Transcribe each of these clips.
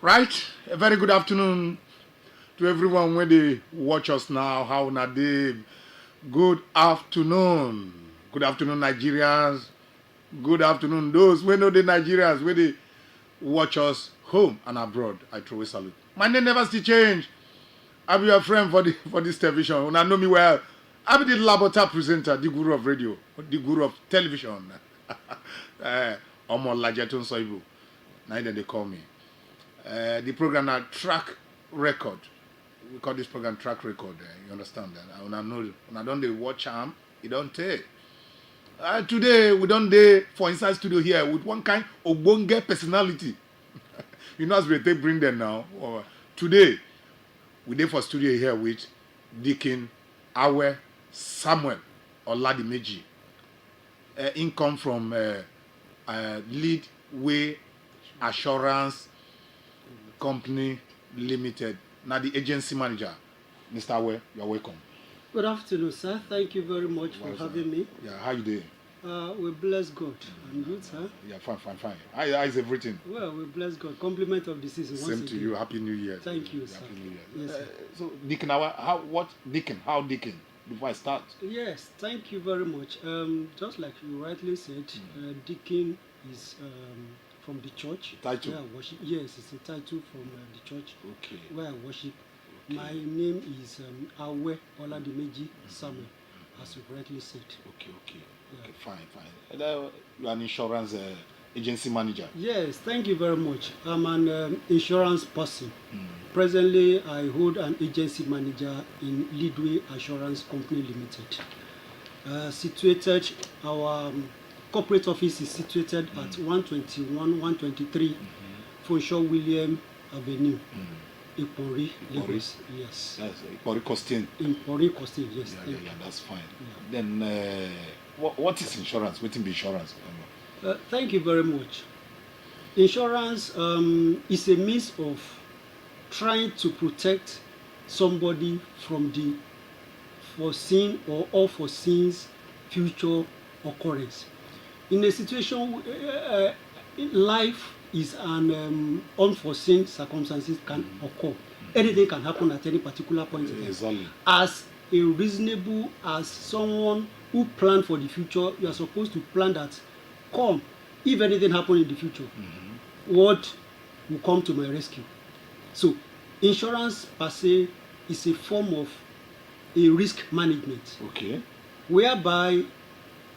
Right, a very good afternoon to everyone when they watch us now. How na dey? Good afternoon. Good afternoon, Nigerians. Good afternoon, those when know the Nigerians when they watch us home and abroad. I truly salute. My name never still change. I be your friend for this television. Una know me well. I be the Labota presenter, the guru of radio, the guru of television. Omo Lajetun Soibu. Now they call me. The program now track record. We call this program track record. You understand that? When I don't they watch it don't take. Today we don't day for inside studio here with one kind of bonge personality. You know as we take bring them now. Today we day for studio here with Deacon Awe Samuel Oladimeji. Income from Leadway Assurance Company Limited. Now the agency manager, Mr. Awe, you're welcome. Good afternoon, sir. Thank you very much for having me. Yeah, how you doing? We bless God. And you, sir? Yeah, fine. How is everything? Well, we bless God. Compliment of the season. Same to you. Happy New Year. Thank you, sir. Happy New Year. Yes, sir. So, Deacon, how Deacon? Before I start. Yes, thank you very much. Just like you rightly said, Deacon is from the church. Title? Where I worship. Yes, it's a title from the church. Okay. Where I worship. Okay. My name is Awe Oladimeji Samuel, as you rightly said. Okay. Yeah. Okay, fine. You are an insurance agency manager. Yes, thank you very much. I'm an insurance person. Presently, I hold an agency manager in Leadway Assurance Company Limited. Situated, our corporate office is situated at 121, 123 Funshaw William Avenue, Ipori, Lagos. Yes. That's Ipori Costin. Ipori Costin, yes. Yeah, that's fine. Yeah. Then, what is insurance? What is insurance? Thank you very much. Insurance is a means of trying to protect somebody from the foreseen or unforeseen future occurrence. In a situation, life is an unforeseen circumstances can occur. Anything can happen at any particular point in time. Exactly. As a reasonable, as someone who plan for the future, you are supposed to plan that, come, if anything happen in the future, what will come to my rescue? So, insurance per se is a form of a risk management. Okay. Whereby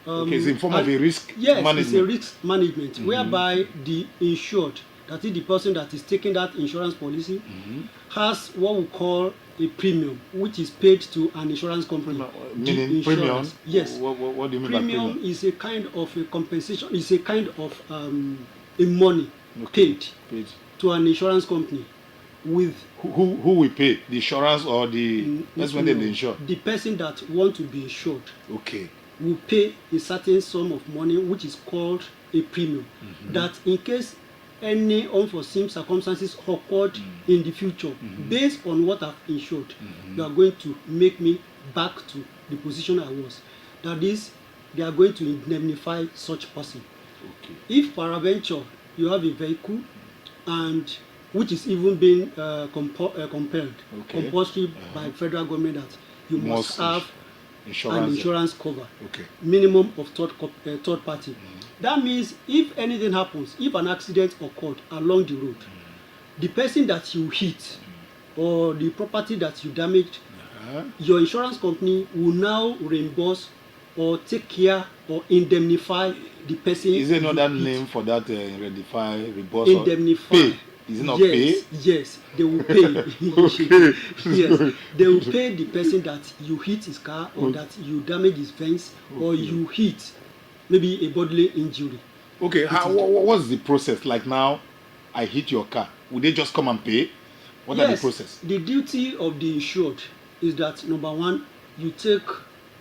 it's in form of a risk management. Yes, it's a risk management, whereby the insured, that is the person that is taking that insurance policy, has what we call a premium, which is paid to an insurance company. Meaning premium? Yes. What do you mean premium by premium? Is a kind of a compensation, it's a kind of a money paid to an insurance company. With who will pay? The insurance or the person that they insure? The person that want to be insured. Okay. Will pay a certain sum of money which is called a premium. That in case any unforeseen circumstances occurred in the future, based on what I've insured, you are going to make me back to the position I was. That is, they are going to indemnify such person. Okay. If peradventure you have a vehicle and which is even being compelled, compulsory by federal government that you must have an insurance cover, minimum of third party. That means if anything happens, if an accident occurred along the road, the person that you hit or the property that you damaged, your insurance company will now reimburse or take care or indemnify the person. Is there another name for that? Reimburse? Indemnify. Pay. Is it not pay? Yes, they will pay. Okay. Yes, they will pay the person that you hit his car or that you damage his fence or you hit maybe a bodily injury. Okay, what's the process? Like now, I hit your car. Would they just come and pay? What are the process? The duty of the insured is that, number one, you take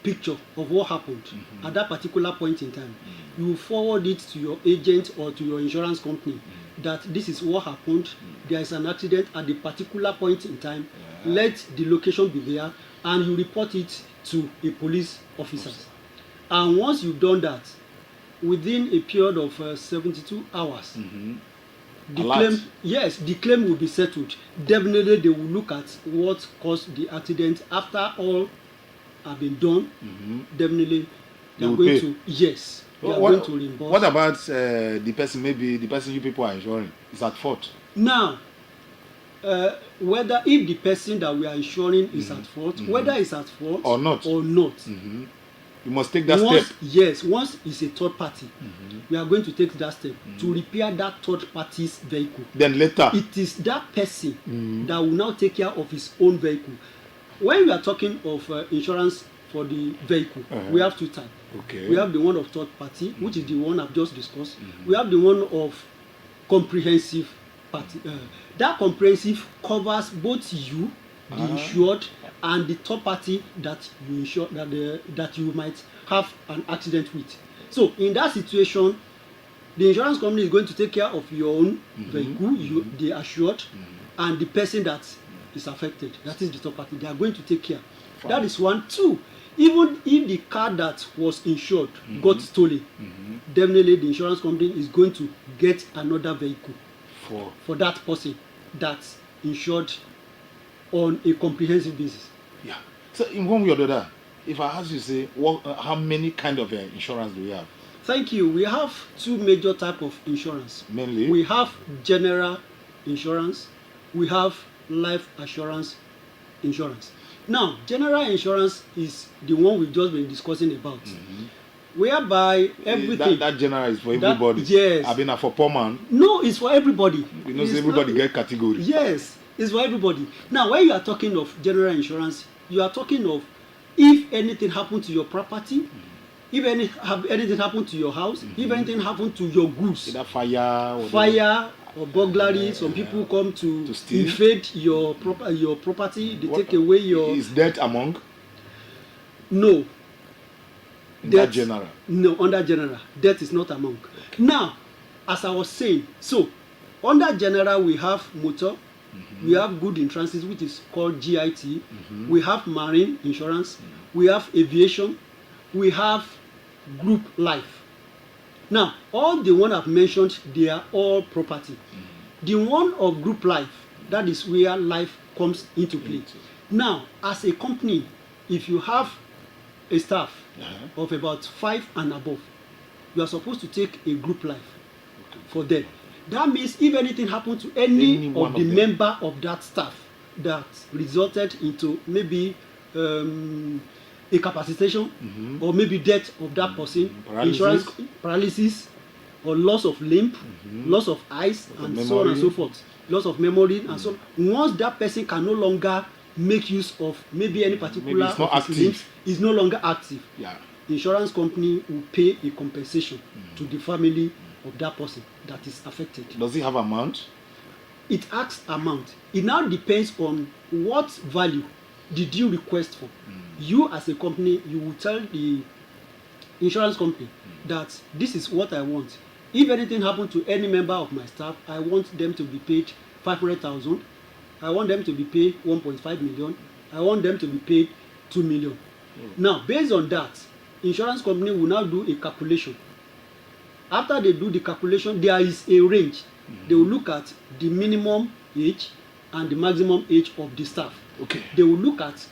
picture of what happened at that particular point in time. You forward it to your agent or to your insurance company that this is what happened. There is an accident at the particular point in time. Let the location be there, and you report it to a police officer. And once you've done that, within a period of 72 hours, the claim, yes, the claim will be settled. Definitely they will look at what caused the accident. After all have been done, definitely they are going to, yes, they are going to reimburse. What about the person, maybe the person you people are insuring is at fault? Now, whether if the person that we are insuring is at fault, whether it's at fault or not, you must take that step. Yes, once it's a third party, we are going to take that step to repair that third party's vehicle. Then later, it is that person that will now take care of his own vehicle. When we are talking of insurance for the vehicle, we have two types. Okay. We have the one of third party, which is the one I've just discussed. We have the one of comprehensive party. That comprehensive covers both you, the insured, and the third party that you insure, that you might have an accident with. So in that situation, the insurance company is going to take care of your own vehicle, the assured, and the person that is affected, that is the third party. They are going to take care. Fine. That is one. Two, even if the car that was insured got stolen, definitely the insurance company is going to get another vehicle for that person that's insured on a comprehensive basis. Yeah. So in one way or the other, if I ask you, say, how many kind of insurance do we have? Thank you. We have two major types of insurance. Mainly? We have general insurance. We have life assurance insurance. Now, general insurance is the one we've just been discussing about. Whereby everything. That general is for everybody. Yes. I mean, for poor man. No, it's for everybody. You know, everybody get category. Yes, it's for everybody. Now, when you are talking of general insurance, you are talking of if anything happened to your property, if anything happened to your house, if anything happened to your goods, either fire or burglary, some people come to invade your property, they take away your... Is death among? No. Under general? No, under general. Death is not among. Okay. Now, as I was saying, so, under general we have motor, we have good in transit, which is called GIT, we have marine insurance, we have aviation, we have group life. Now, all the one I've mentioned, they are all property. The one of group life, that is where life comes into play. Now, as a company, if you have a staff of about 5 and above, you are supposed to take a group life for them. That means if anything happened to any of the member of that staff that resulted into maybe a capacitation or maybe death of that person, insurance paralysis or loss of limb, loss of eyes, and so on and so forth, loss of memory and so on. Once that person can no longer make use of maybe any particular of his limbs, is no longer active, insurance company will pay a compensation to the family of that person that is affected. Does it have amount? It asks amount. It now depends on what value did you request for. You as a company, you will tell the insurance company that this is what I want. If anything happened to any member of my staff, I want them to be paid 500,000. I want them to be paid 1.5 million. I want them to be paid 2 million. Now, based on that, insurance company will now do a calculation. After they do the calculation, there is a range. They will look at the minimum age and the maximum age of the staff. Okay. They will look at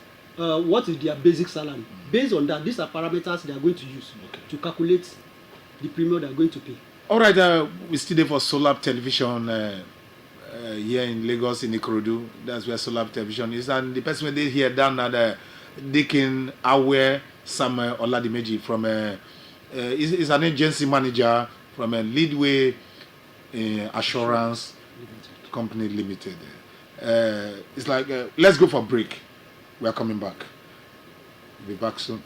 what is their basic salary. Based on that, these are parameters they are going to use to calculate the premium they are going to pay. All right, we still there for Solab Television here in Lagos, in Ikorodu. That's where Solab Television is. And the person they here down at Deacon Aware Samuel Oladimeji from is an agency manager from a Leadway Assurance Company Limited. It's like, let's go for a break. We are coming back. We'll be back soon.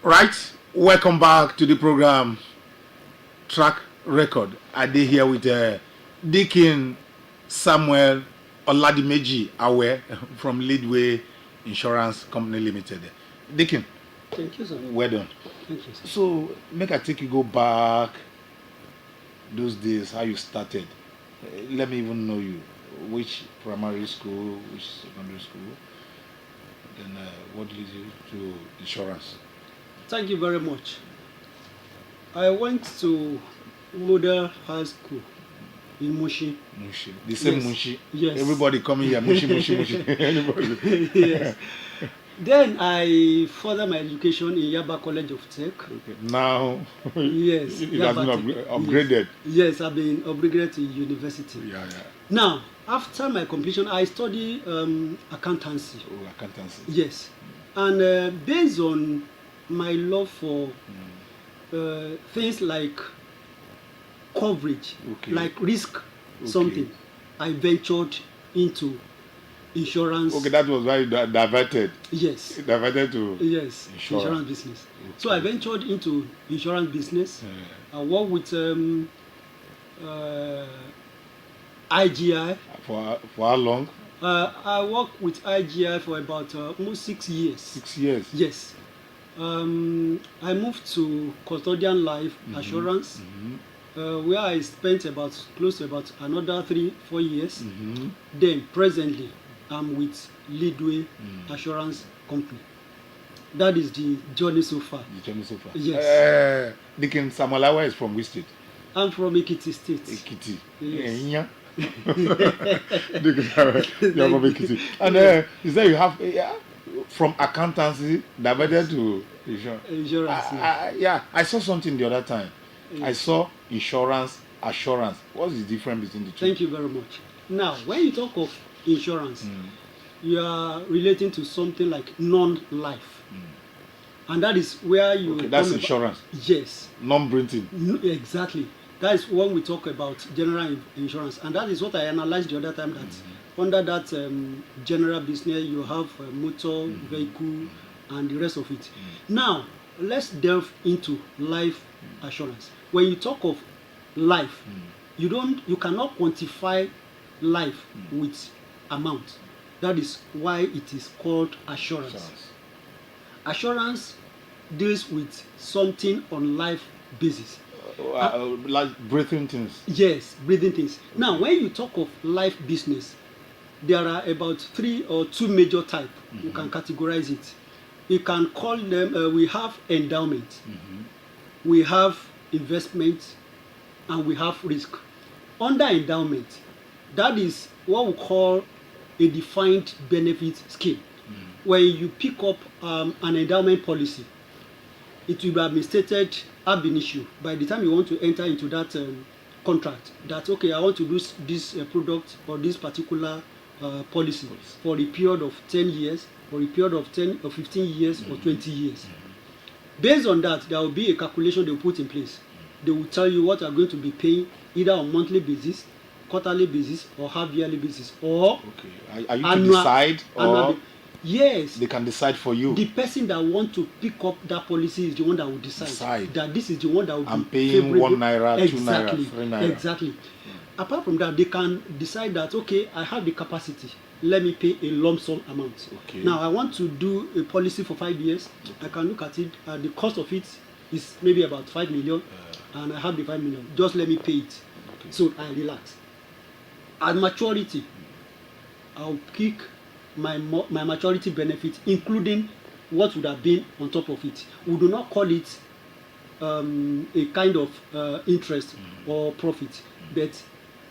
Right, welcome back to the program Track Record. I did here with Deacon Samuel Oladimeji Awe from Leadway Insurance Company Limited. Deacon, thank you, sir. Well done. Thank you, sir. So, make I take you go back those days, how you started. Let me even know you. Which primary school, which secondary school, then what leads you to insurance? Thank you very much. I went to Model High School in Mushi. Mushi. The same Yes. Mushi. Yes. Everybody coming here, Mushi, Mushi, Mushi. Anybody. Yes. Then I further my education in Yaba College of Tech. Okay. Now, Yes. it has been upgraded. Yes, I've been upgraded to university. Yeah. Now, after my completion, I study accountancy. Oh, accountancy. Yes. And based on my love for things like coverage, Okay. like risk something, I ventured into insurance. Okay, that was why you diverted. Yes. Diverted to Yes, insurance. insurance business. Okay. So I ventured into insurance business. I work with IGI. For how long? I worked with IGI for about almost 6 years. 6 years. Yes. I moved to custodian life assurance, where I spent close to about another 3-4 years. Then presently, I'm with Leadway Assurance Company. That is the journey so far. The journey so far. Yes. Deacon Samalawa is from which state? I'm from Ekiti State. Ekiti. Yes. Yeah. Deacon Samalawa, you're from Ekiti. And is that you have from accountancy diverted to insurance? Insurance. I saw something the other time. Yes. I saw insurance assurance. What's the difference between the two? Thank you very much. Now, when you talk of insurance, you are relating to something like non-life. And that is where you... Okay, that's insurance. Yes. Non-printing. Exactly. That is when we talk about general insurance. And that is what I analyzed the other time, that under that general business, you have motor, vehicle, and the rest of it. Now, let's delve into life assurance. When you talk of life, you cannot quantify life with amount. That is why it is called assurance. Assurance deals with something on life basis. Like breathing things. Yes, breathing things. Now, when you talk of life business, there are about 3 or 2 major types. You can categorize it. You can call them, we have endowment, we have investment, and we have risk. Under endowment, that is what we call a defined benefit scheme. When you pick up an endowment policy, it will be administrated ab initio. By the time you want to enter into that contract, that okay, I want to do this product or this particular policy for a period of 10 years, or a period of 10 or 15 years or 20 years. Based on that, there will be a calculation they will put in place. They will tell you what you are going to be paying either on monthly basis, quarterly basis, or half-yearly basis, or are you to decide, or yes, they can decide for you? The person that want to pick up that policy is the one that will decide that this is the one that will I'm be paying favorable. 1 naira, Exactly. 2 naira, 3 naira. Exactly. Apart from that, they can decide that okay, I have the capacity, let me pay a lump sum amount. Okay. Now I want to do a policy for 5 years. I can look at it. The cost of it is maybe about 5 million, and I have the 5 million. Just let me pay it. Okay. So I relax. At maturity, I'll pick my maturity benefit, including what would have been on top of it. We do not call it a kind of interest or profit, but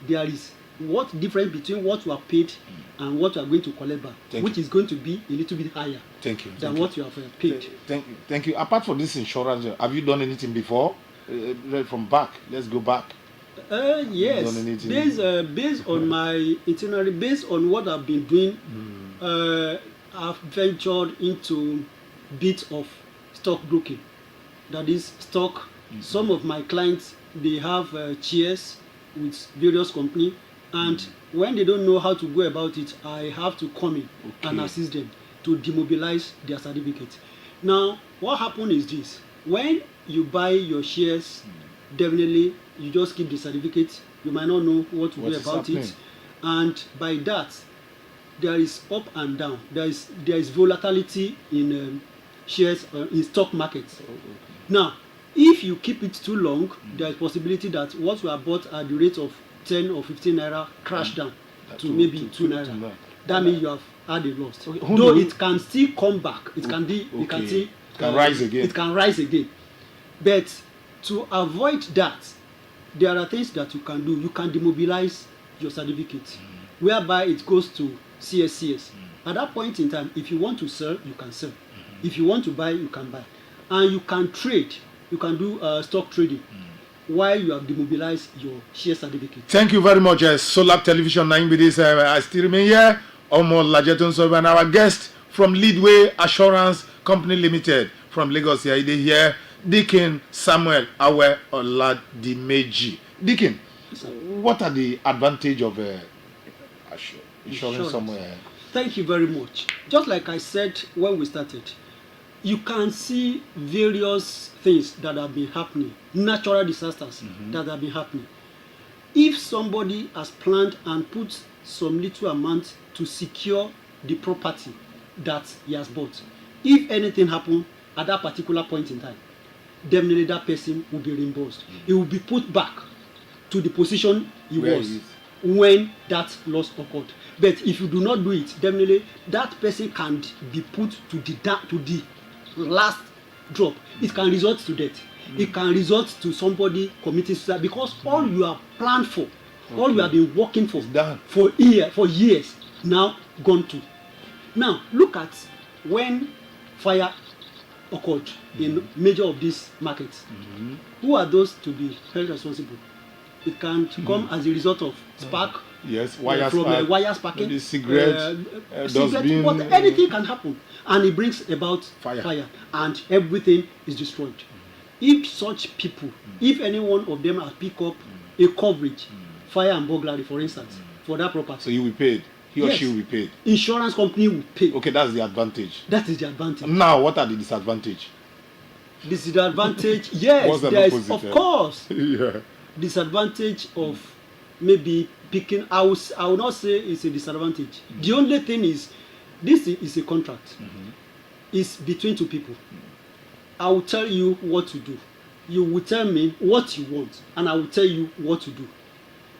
there is what difference between what you are paid and what you are going to collect back, which is going to be a little bit higher than what you have paid. Thank you. Apart from this insurance, have you done anything before? From back, let's go back. Yes, based on my itinerary, based on what I've been doing, I've ventured into bit of stockbroking. That is stock. Some of my clients, they have shares with various companies, and when they don't know how to go about it, I have to come in and assist them to demobilize their certificate. Now, what happened is this: when you buy your shares, definitely you just keep the certificate. You might not know what to do about it, and by that, there is up and down. There is volatility in shares in stock markets. Okay. Now, if you keep it too long, there is possibility that what you have bought at the rate of 10 or 15 naira crash down to maybe 2 naira. That means you have had a loss. Okay. Though it can still come back. It can be. Okay. It can rise again. It can rise again. But to avoid that, there are things that you can do. You can demobilize your certificate, whereby it goes to CSCS. At that point in time, if you want to sell, you can sell. If you want to buy, you can buy. And you can trade. You can do stock trading while you have demobilized your share certificate. Thank you very much. Solab Television, I still remain here. And our guest from Leadway Assurance Company Limited from Lagos here, Deacon Samuel Awe Oladimeji. Deacon, what are the advantage of insurance somewhere? Thank you very much. Just like I said when we started, you can see various things that have been happening, natural disasters that have been happening. If somebody has planned and put some little amount to secure the property that he has bought, if anything happens at that particular point in time, definitely that person will be reimbursed. It will be put back to the position he was when that loss occurred. But if you do not do it, definitely that person can be put to the last drop. It can result to death. It can result to somebody committing suicide, because all you have planned for, all you have been working for for years, now gone to. Now look at when fire occurred in major of these markets. Who are those to be held responsible? It can come as a result of spark. Yes, wire from spark, wire sparking, cigarette, dustbin, but anything can happen, and it brings about fire, and everything is destroyed. If such people, if any one of them has picked up a coverage, fire and burglary, for instance, for that property, so you will be paid. He or she will be paid. Insurance company will pay. Okay, that's the advantage. That is the advantage. Now, what are the disadvantage? Disadvantage, yes, there is, of course. Yeah. Disadvantage of maybe picking. I will not say it's a disadvantage. The only thing is, this is a contract. It's between two people. I will tell you what to do. You will tell me what you want, and I will tell you what to do.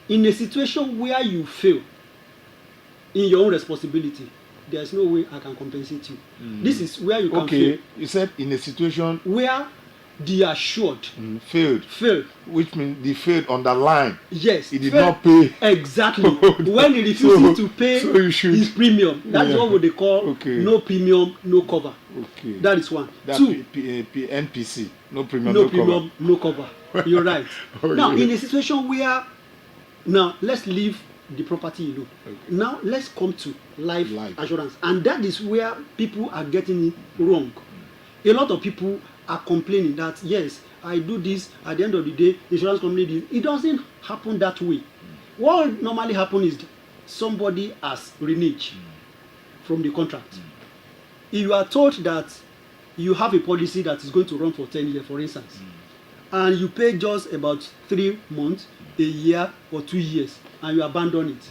In a situation where you fail in your own responsibility, there is no way I can compensate you. This is where you can fail. You said in a situation where the assured failed, which means they failed on the line. Yes, he did not pay. Exactly. When he refuses to pay his premium, that's what they call no premium, no cover. Okay. That is one. That's Two, NPC, no premium, no cover. You're right. Now, in a situation where, now let's leave the property alone. Now let's come to life assurance, and that is where people are getting it wrong. A lot of people are complaining that yes, I do this, at the end of the day, insurance company did. It doesn't happen that way. What normally happens is somebody has reneged from the contract. If you are told that you have a policy that is going to run for 10 years, for instance, and you pay just about 3 months, a year, or 2 years, and you abandon it,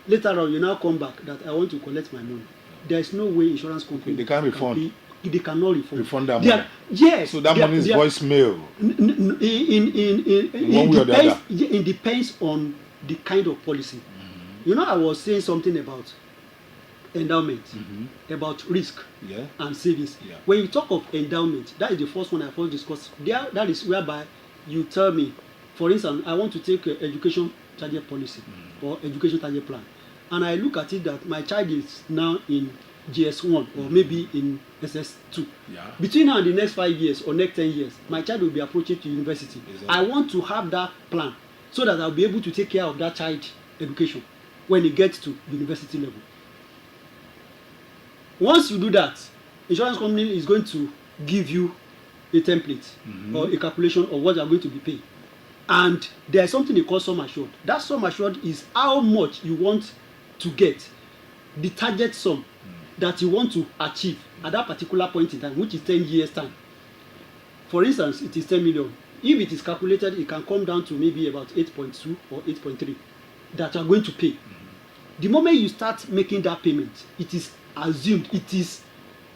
later on you now come back that I want to collect my money. There is no way insurance company they can't refund. They cannot refund that money. Yes. So that money is voicemail. It depends on the kind of policy. You know, I was saying something about endowment, about risk and savings. When you talk of endowment, that is the first one I first discussed. That is whereby you tell me, for instance, I want to take an education target policy or education target plan, and I look at it that my child is now in GS1 or maybe in SS2. Between now and the next 5 years or next 10 years, my child will be approaching to university. I want to have that plan so that I'll be able to take care of that child education when he gets to university level. Once you do that, insurance company is going to give you a template or a calculation of what you are going to be paid. And there is something they call sum assured. That sum assured is how much you want to get, the target sum that you want to achieve at that particular point in time, which is 10 years time. For instance, it is 10 million. If it is calculated, it can come down to maybe about 8.2 or 8.3 that you are going to pay. The moment you start making that payment, it is assumed, it is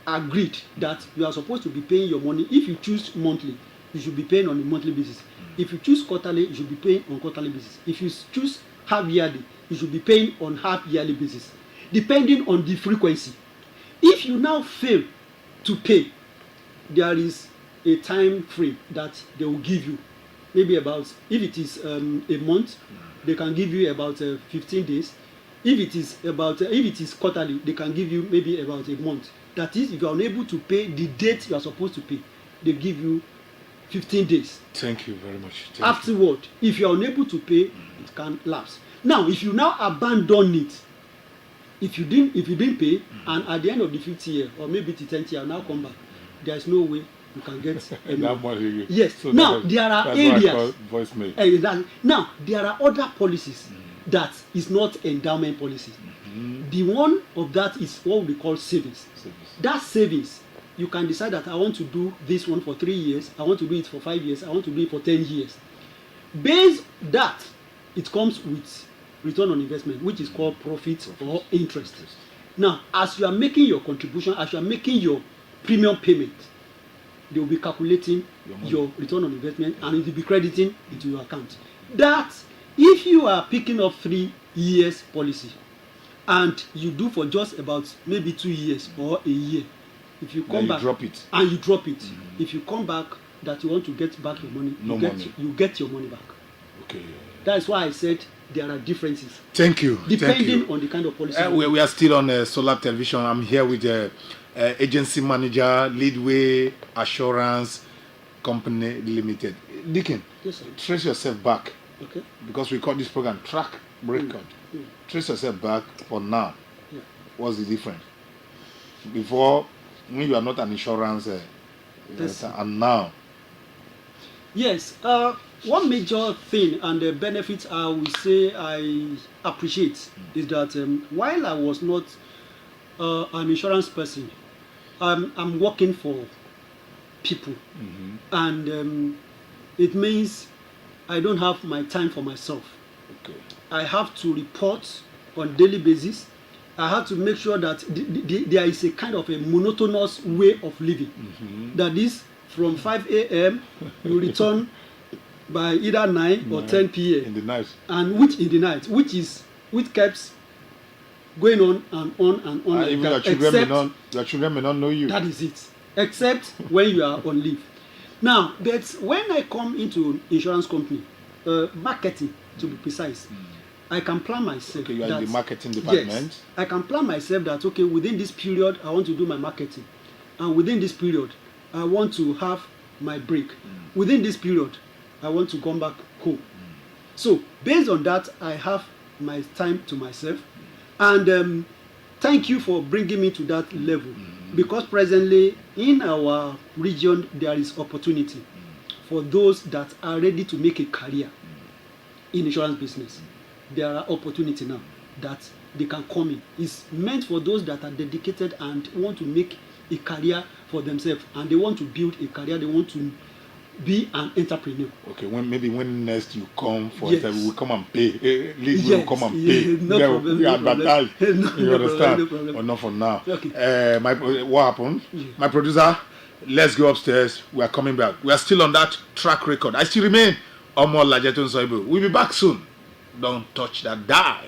agreed that you are supposed to be paying your money. If you choose monthly, you should be paying on a monthly basis. If you choose quarterly, you should be paying on quarterly basis. If you choose half yearly, you should be paying on half yearly basis, depending on the frequency. If you now fail to pay, there is a time frame that they will give you. Maybe about, if it is a month, they can give you about 15 days. If it is quarterly, they can give you maybe about a month. That is, if you are unable to pay the date you are supposed to pay, they give you 15 days. Thank you very much. Afterward, if you are unable to pay, it can lapse. Now, if you now abandon it, if you didn't pay, and at the end of the 5th year or maybe the 10th year, now come back, there is no way you can get that money. Yes. So now there are areas. Now there are other policies that is not endowment policies. The one of that is what we call savings. That savings, you can decide that I want to do this one for 3 years, I want to do it for 5 years, I want to do it for 10 years. Based that, it comes with return on investment, which is called profit or interest. Now, as you are making your contribution, as you are making your premium payment, they will be calculating your return on investment and it will be crediting into your account. That if you are picking up 3 years policy and you do for just about maybe 2 years or a year, if you come back and you drop it, if you come back that you want to get back your money, you get your money back. Okay. That's why I said there are differences. Thank you. Depending on the kind of policy. We are still on Solab Television. I'm here with the agency manager, Leadway Assurance Company Limited. Deacon, yes, sir. Trace yourself back. Okay. Because we call this program track record. Trace yourself back for now. Yeah. What's the difference? Before, when you are not an insurance and now. Yes. One major thing and the benefit I will say I appreciate is that while I was not an insurance person, I'm working for people, and it means I don't have my time for myself. Okay. I have to report on daily basis. I have to make sure that there is a kind of a monotonous way of living. That is, from 5 a.m. you return by either 9 or 10 p.m. in the night, and which keeps going on and on and on. Even your children may not know you. That is it, except when you are on leave. Now, but when I come into insurance company, marketing to be precise, I can plan myself. Okay, you are in the marketing department. Yes, I can plan myself that okay, within this period I want to do my marketing, and within this period I want to have my break. Within this period I want to come back home. So based on that, I have my time to myself, and thank you for bringing me to that level, because presently in our region there is opportunity for those that are ready to make a career in insurance business. There are opportunity now that they can come in. It's meant for those that are dedicated and want to make a career for themselves, and they want to build a career, they want to be an entrepreneur. Okay, when next you come for yes. we will come and pay. Leadway will come and pay. No problem. We advertise. You understand? No problem. But not for now. Okay. What happened? Yeah. My producer, let's go upstairs. We are coming back. We are still on that track record. I still remain Omo Lajetun Soibu. We'll be back soon. Don't touch that dial.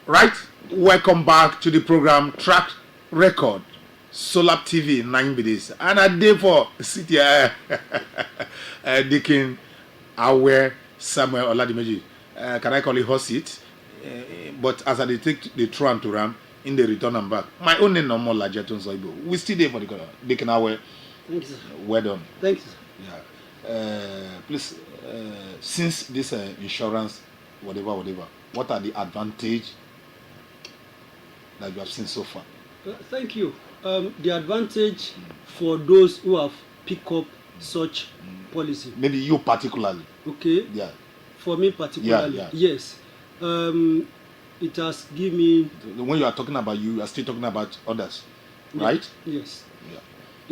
Right, welcome back to the program Track Record, Solab TV, 9 minutes. And a day for city Deacon Awe Samuel Oladimeji. Can I call it hot seat? But as I take the tram to Ram, in the return and back, my own name no more Lajetun Soibo. We still there for the Deacon Awe. Thank you, sir. Well done. Thank you, sir. Yeah. Please, since this insurance, whatever, what are the advantages that you have seen so far? Thank you. The advantage for those who have picked up such policy. Maybe you particularly. Okay. Yeah. For me particularly, yeah. yes. It has given me. When you are talking about you are still talking about others, right? Yes. Yeah.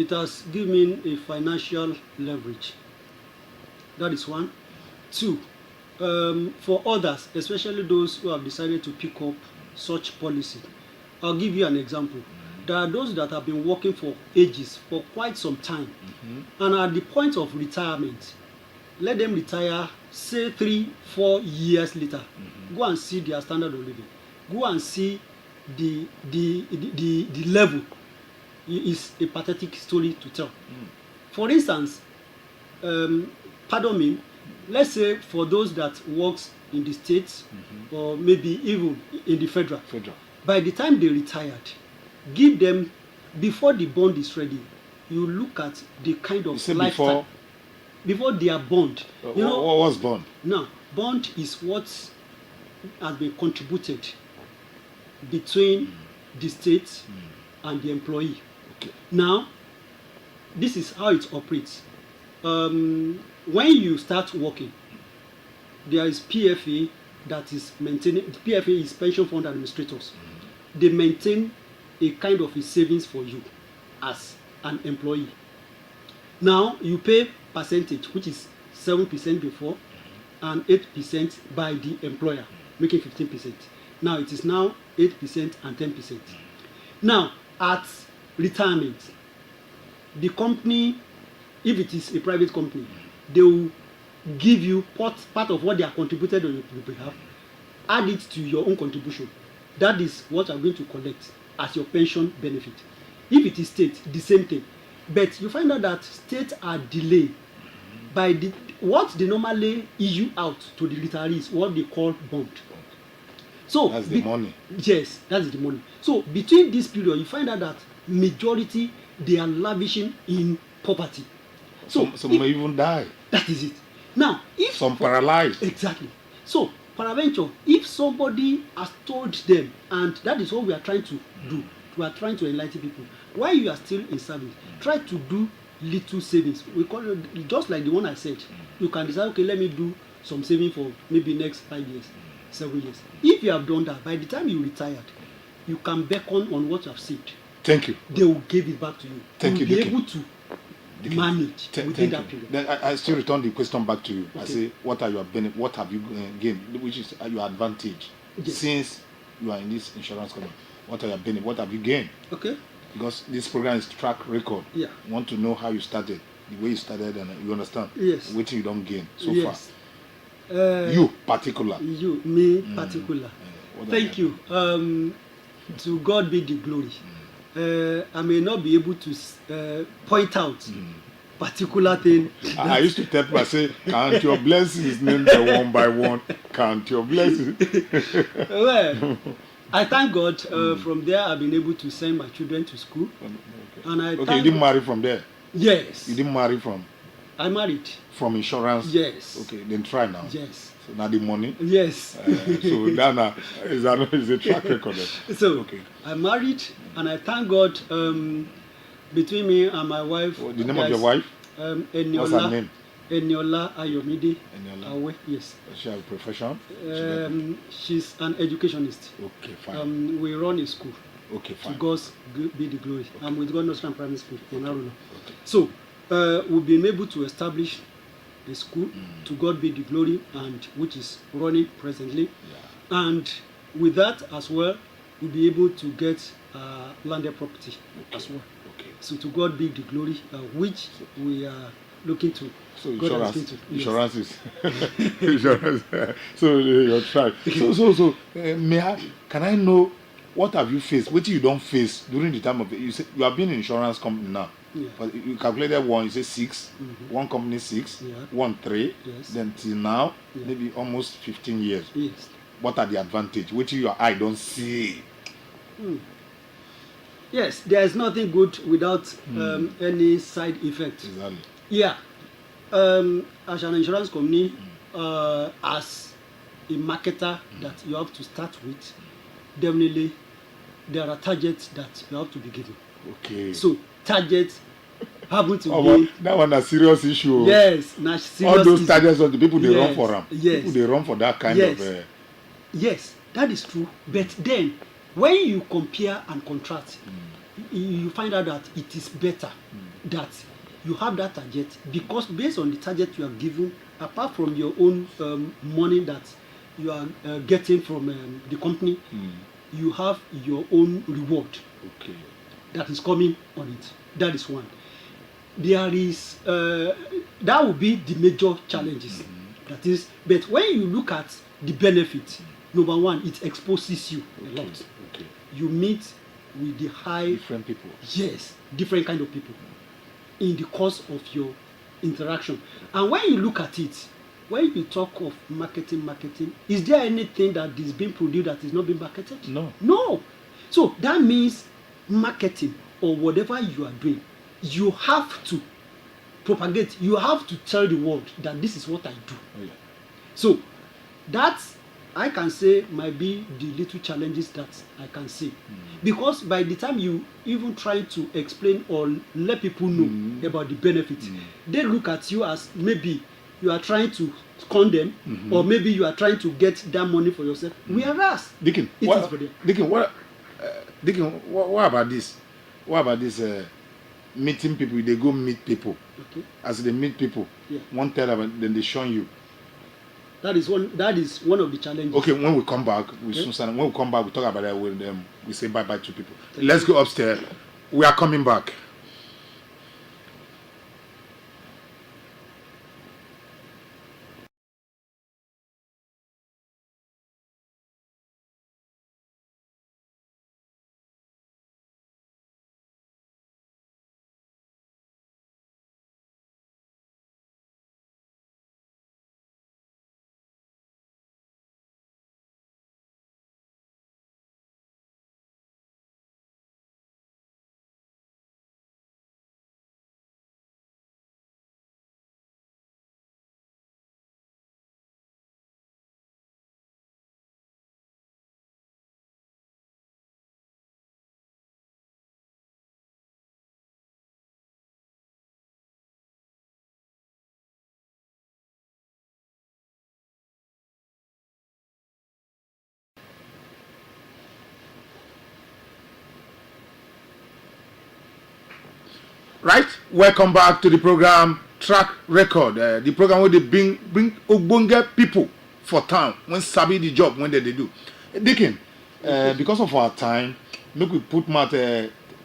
It has given me a financial leverage. That is one. Two, for others, especially those who have decided to pick up such policy, I'll give you an example. There are those that have been working for ages, for quite some time, and at the point of retirement, let them retire, say 3-4 years later. Go and see their standard of living. Go and see the level. It is a pathetic story to tell. For instance, pardon me, let's say for those that works in the states or maybe even in the federal. By the time they retired, give them, before the bond is ready, you look at the kind of lifestyle. Before their bond. You know, what was bond? Now, bond is what has been contributed between the state and the employee. Okay. Now, this is how it operates. When you start working, there is PFA that is maintaining. PFA is Pension Fund Administrators. They maintain a kind of a savings for you as an employee. Now you pay percentage, which is 7% before and 8% by the employer, making 15%. Now it is now 8% and 10%. Now at retirement, the company, if it is a private company, they will give you part of what they have contributed on your behalf, add it to your own contribution. That is what you are going to collect as your pension benefit. If it is state, the same thing. But you find out that states are delayed by what they normally issue out to the retirees, what they call bond. So that's the money. Yes, that is the money. So between this period, you find out that majority they are lavishing in poverty. So some may even die. That is it. Now, if some paralyzed. Exactly. So, paraventure, if somebody has told them, and that is what we are trying to do, we are trying to enlighten people. While you are still in service, try to do little savings. We call it just like the one I said. You can decide, okay, let me do some saving for maybe next 5 years, 7 years. If you have done that, by the time you retired, you can beckon on what you have saved. Thank you. They will give it back to you. Thank you. Be able to manage within that period. Then I still return the question back to you. Okay. I say, what are your benefits? What have you gained? Which is your advantage? Yes. Since you are in this insurance company, what are your benefits? What have you gained? Okay. Because this program is track record. Yeah. You want to know how you started, the way you started, and you understand. Yes. What you don't gain so yes. far. You particular. You, me particular. Thank you. To God be the glory. I may not be able to point out particular thing. I used to tell people, I say, count your blessings, name them one by one. Count your blessings. Well, I thank God. From there, I've been able to send my children to school. Okay. And you didn't marry from there? Yes. You didn't marry from? I married. From insurance? Yes. Okay, then try now. Yes. So now the money? Yes. So that is a track record. So okay. I married, and I thank God. Between me and my wife. The name of your wife? Eniola. What's her name? Eniola Ayomide. Eniola. Awe, yes. Does she have a profession? She's an educationist. Okay, fine. We run a school. Okay, fine. To God's be the glory. Okay. I'm with God Nostrum Primary School in Aruna. Okay. So we've been able to establish a school. To God be the glory, and which is running presently. Yeah. And with that as well, we'll be able to get landed property as well. Okay. So to God be the glory, which we are looking to. So God insurance is insurance. So you're trying. So can I know what have you faced? What you don't face during the time of you say you have been in insurance company now. Yeah. But you calculated one, you say 6, one company 6, one 3, then till now, maybe almost 15 years. Yes. What are the advantage? Which your eye don't see? Yes, there is nothing good without any side effect. Exactly. Yeah. As an insurance company, as a marketer that you have to start with, definitely there are targets that you have to be given. Okay. So targets happen to be that one a serious issue. Yes, serious all those issue. targets of the people they run for them. Yes. People they run for that kind of. Yes, that is true. But then, when you compare and contrast, you find out that it is better that you have that target, because based on the target you are given, apart from your own money that you are getting from the company, you have your own reward. Okay. That is coming on it. That is one. There is that will be the major challenges. That is, but when you look at the benefit, number one, it exposes you a lot. Okay. You meet with the different people. Yes, different kind of people in the course of your interaction. And when you look at it, when you talk of marketing, is there anything that is being produced that is not being marketed? No. So that means marketing or whatever you are doing, you have to propagate, you have to tell the world that this is what I do. So that, I can say, might be the little challenges that I can see. Because by the time you even try to explain or let people know about the benefits, they look at you as maybe you are trying to con them, or maybe you are trying to get that money for yourself. Whereas, Deacon, what about this? What about this meeting people? They go meet people. Okay. As they meet people, one tell them, then they show you. That is one of the challenges. Okay, when we come back, we talk about that with them. We say bye to people. Let's go upstairs. We are coming back. Right, welcome back to the program Track Record. The program where they bring Ogbonge people for town when sabi the job when they do. Deacon, because of our time, make we put mouth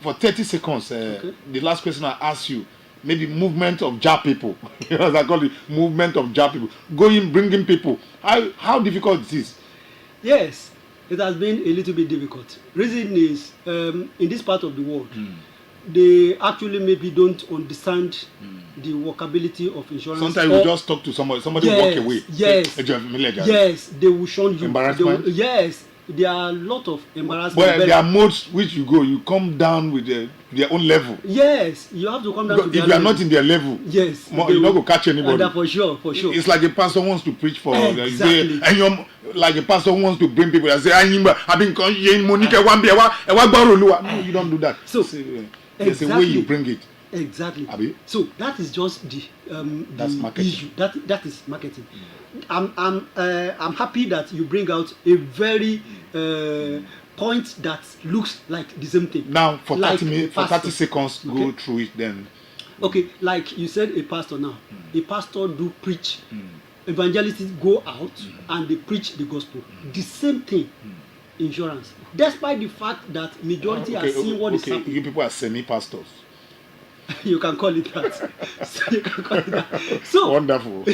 for 30 seconds. The last question I ask you, maybe movement of job people. As I call it, movement of job people. Bringing people. How difficult it is? Yes, it has been a little bit difficult. Reason is, in this part of the world, they actually maybe don't understand the workability of insurance. Sometimes you just talk to somebody walk away. Yes, they will shun you. Embarrassment. Yes, there are a lot of embarrassment. But there are modes which you come down with their own level. Yes, you have to come down to their level. If you are not in their level, yes, you're not going to catch anybody. For sure. It's like a pastor wants to preach for. Exactly. And you're like a pastor wants to bring people and say, I've been Monica No, you don't do that. So, there's a way you bring it. Exactly. Abi? So that is just the issue. That is marketing. I'm happy that you bring out a very point that looks like the same thing. Now for 30 seconds, go through it then. Okay, like you said, a pastor now. A pastor do preach. Evangelists go out and they preach the gospel. The same thing. Insurance, despite the fact that majority are seeing what is happening. You people are semi-pastors. You can call it that. So you can call it that. So wonderful.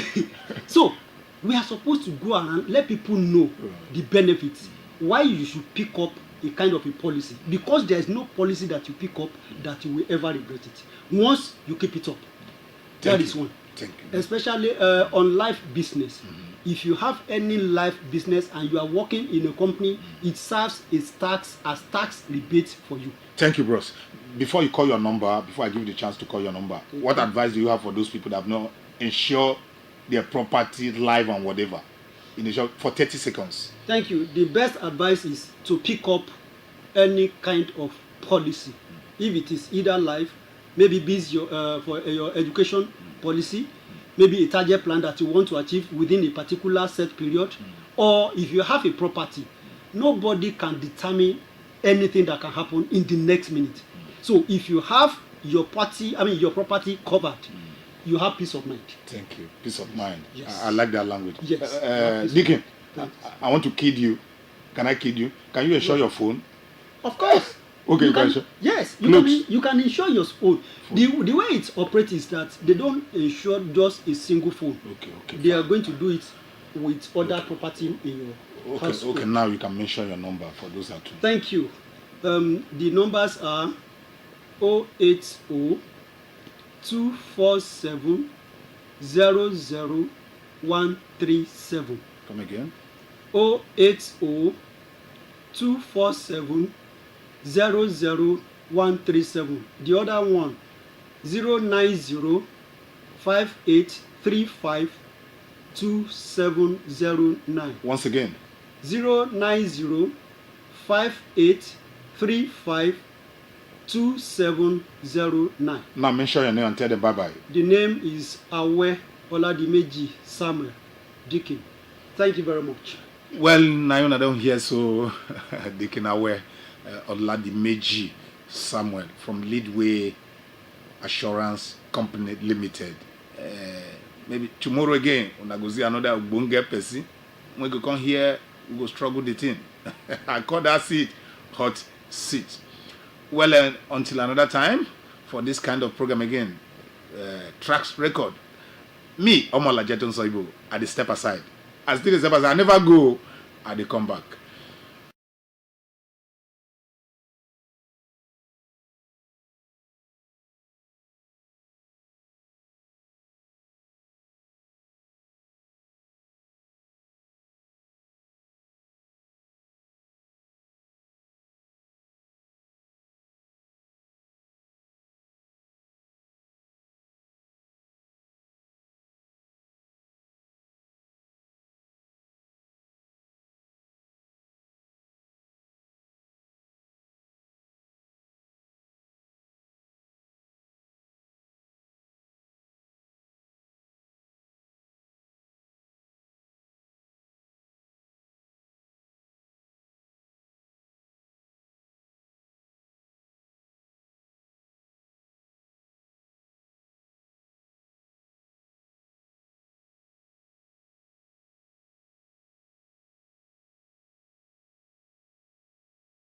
so we are supposed to go and let people know the benefits, why you should pick up a kind of a policy, because there is no policy that you pick up that you will ever regret it once you keep it up. That is one. Thank you. Especially on life business. If you have any life business and you are working in a company, it serves as tax rebate for you. Thank you, bros. Before you call your number, before I give you the chance to call your number, what advice do you have for those people that have not insured their property, life, and whatever? For 30 seconds. Thank you. The best advice is to pick up any kind of policy. If it is either life, maybe for your education policy, maybe a target plan that you want to achieve within a particular set period, or if you have a property, nobody can determine anything that can happen in the next minute. So if you have your property covered, you have peace of mind. Thank you. Peace of mind. Yes. I like that language. Yes. Deacon, I want to kid you. Can I kid you? Can you insure your phone? Of course. Okay, you can insure. Yes, you can insure your phone. The way it operates is that they don't insure just a single phone. Okay. They are going to do it with other property in your house. Okay, now you can mention your number for those that. Thank you. The numbers are 080 247 00137. Come again. 080 247 00137. The other one 090 5835 2709. Once again. 090 5835 2709. Now mention your name and tell them bye-bye. The name is Oladimeji Samuel Deacon. Thank you very much. Well, now I don't hear so Deacon Oladimeji Samuel from Leadway Assurance Company Limited. Maybe tomorrow again, when I go see another bunge person, when we come here, we go struggle the thing. I call that seat hot seat. Well, until another time, for this kind of program again, tracks record. Me, Omar Lajeton Soibo, I step aside. I still step aside. I never go, I come back.